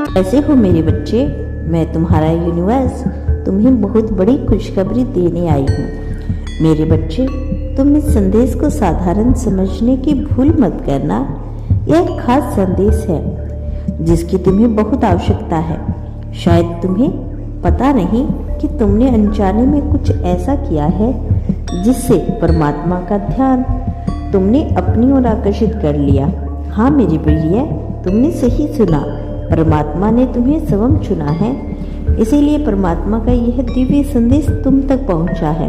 कैसे हो मेरे बच्चे? मैं तुम्हारा यूनिवर्स तुम्हें बहुत बड़ी खुशखबरी देने आई हूँ। मेरे बच्चे, तुम इस संदेश को साधारण समझने की भूल मत करना। यह एक खास संदेश है जिसकी तुम्हें बहुत आवश्यकता है। शायद तुम्हें पता नहीं कि तुमने अनजाने में कुछ ऐसा किया है जिससे परमात्मा का ध्यान तुमने अपनी ओर आकर्षित कर लिया। हाँ मेरे प्रिय, तुमने सही सुना। परमात्मा ने तुम्हें स्वयं चुना है, इसीलिए परमात्मा का यह दिव्य संदेश तुम तक पहुंचा है।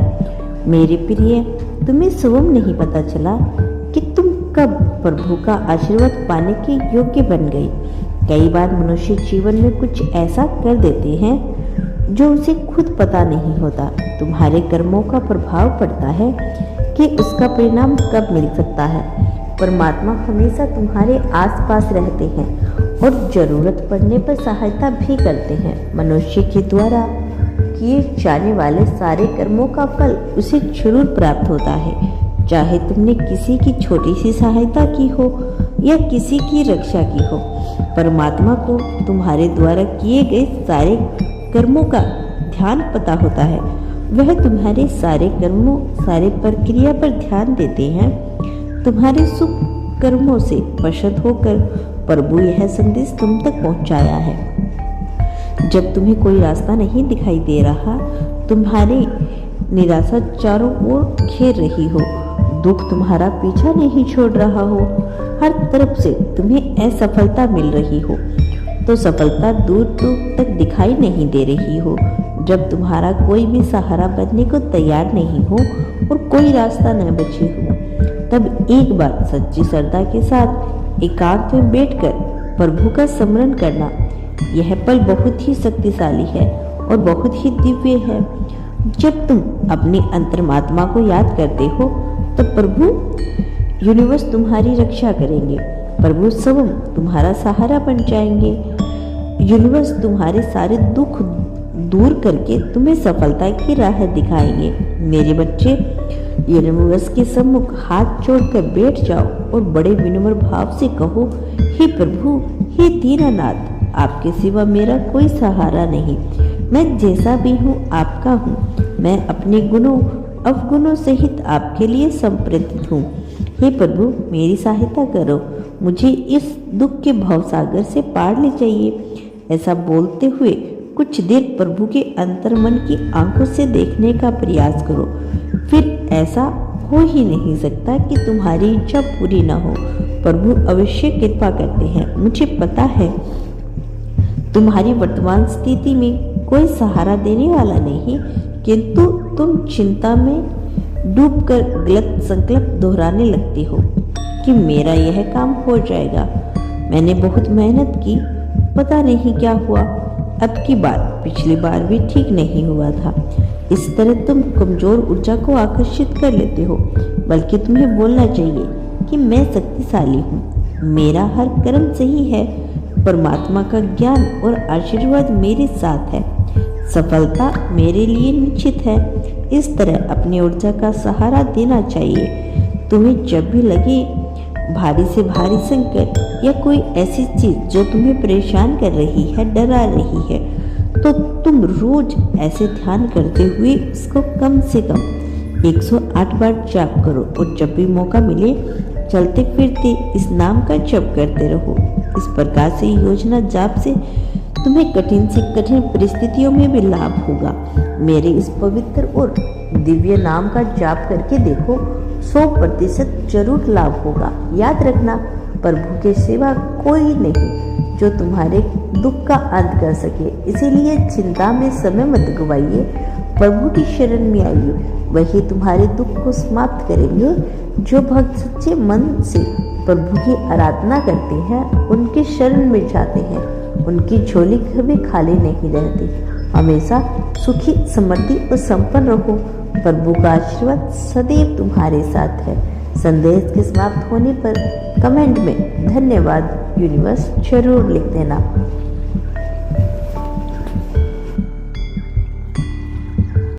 मेरे प्रिय, तुम्हें स्वयं नहीं पता चला कि तुम कब प्रभु का आशीर्वाद पाने के योग्य बन गई। कई बार मनुष्य जीवन में कुछ ऐसा कर देते हैं जो उसे खुद पता नहीं होता। तुम्हारे कर्मों का प्रभाव पड़ता है कि उसका परिणाम कब मिल सकता है। परमात्मा हमेशा तुम्हारे आसपास रहते हैं और जरूरत पड़ने पर सहायता भी करते हैं। मनुष्य के द्वारा किए जाने वाले सारे कर्मों का फल उसे जरूर प्राप्त होता है, चाहे तुमने किसी की छोटी सी सहायता की हो या किसी की रक्षा की हो। परमात्मा को तुम्हारे द्वारा किए गए सारे कर्मों का ध्यान पता होता है। वह तुम्हारे सारे कर्मों, सारे प्रक्रिया पर ध्यान देते हैं। तुम्हारे शुभ कर्मों से प्रसन्न होकर प्रभु यह संदेश तुम तक पहुंचाया है। जब तुम्हें कोई रास्ता नहीं दिखाई दे रहा, तुम्हारी निराशा चारों ओर घेर रही हो, दुख तुम्हारा पीछा नहीं छोड़ रहा हो, हर तरफ से तुम्हें असफलता मिल रही हो, तो सफलता दूर दूर तक दिखाई नहीं दे रही हो, जब तुम्हारा कोई भी सहारा बनने को तैयार नहीं हो और कोई रास्ता न बचे हो, तब एक बार सच्ची श्रद्धा के साथ एकांत में बैठकर प्रभु का स्मरण करना। यह पल बहुत ही शक्तिशाली है और बहुत ही दिव्य है। जब तुम अपनी अंतर्मात्मा को याद करते हो तब प्रभु यूनिवर्स तुम्हारी रक्षा करेंगे। प्रभु स्वयं तुम्हारा सहारा बन जाएंगे। यूनिवर्स तुम्हारे सारे दुख दूर करके तुम्हें सफलता की राह दिखाएंगे। मेरे बच्चे, यूनिवर्स के सम्मुख हाथ जोड़कर बैठ जाओ और बड़े विनम्र भाव से कहो, हे प्रभु, हे दीनानाथ, आपके सिवा मेरा कोई सहारा नहीं। मैं जैसा भी हूँ आपका हूँ। मैं अपने गुणों अवगुणों सहित आपके लिए समर्पित हूँ। हे प्रभु, मेरी सहायता करो, मुझे इस दुख के भवसागर से पार ले जाइए। ऐसा बोलते हुए कुछ देर प्रभु के अंतर्मन की आंखों से देखने का प्रयास करो। फिर ऐसा हो ही नहीं सकता कि तुम्हारी इच्छा पूरी न हो। प्रभु अवश्य कृपा करते हैं। मुझे पता है तुम्हारी वर्तमान स्थिति में कोई सहारा देने वाला नहीं, किंतु तुम चिंता में डूबकर गलत संकल्प दोहराने लगती हो कि मेरा यह काम हो जाएगा। मैंने बहुत मेहनत की, पता नहीं क्या हुआ। अब की बार पिछली बार भी ठीक नहीं हुआ था। इस तरह तुम कमजोर ऊर्जा को आकर्षित कर लेते हो, बल्कि तुम्हें बोलना चाहिए कि मैं शक्तिशाली हूँ, मेरा हर कर्म सही है, परमात्मा का ज्ञान और आशीर्वाद मेरे साथ है, सफलता मेरे लिए निश्चित है। इस तरह अपनी ऊर्जा का सहारा देना चाहिए। तुम्हें जब भी लगे भारी से भारी संकट या कोई ऐसी चीज जो तुम्हें परेशान कर रही है, डरा रही है, तो तुम रोज ऐसे ध्यान करते हुए इसको कम से कम 108 बार जाप करो और जब भी मौका मिले चलते फिरते इस नाम का जप करते रहो। इस प्रकार से योजना जाप से तुम्हें कठिन से कठिन परिस्थितियों में भी लाभ होगा। मेरे इस पवित्र और दिव्य नाम का जाप करके देखो, 100% जरूर लाभ होगा। याद रखना, प्रभु के सिवा कोई नहीं जो तुम्हारे दुख का अंत कर सके। इसीलिए चिंता में समय मत गवाइए, प्रभु की शरण में आइए, वही तुम्हारे दुख को समाप्त करेंगे। जो भक्त सच्चे मन से प्रभु की आराधना करते हैं, उनके शरण में जाते हैं, उनकी झोली कभी खाली नहीं रहती। हमेशा सुखी, समृद्धि और संपन्न रहो। प्रभु का आशीर्वाद सदैव तुम्हारे साथ है। संदेश के समाप्त होने पर कमेंट में धन्यवाद यूनिवर्स जरूर लिख देना।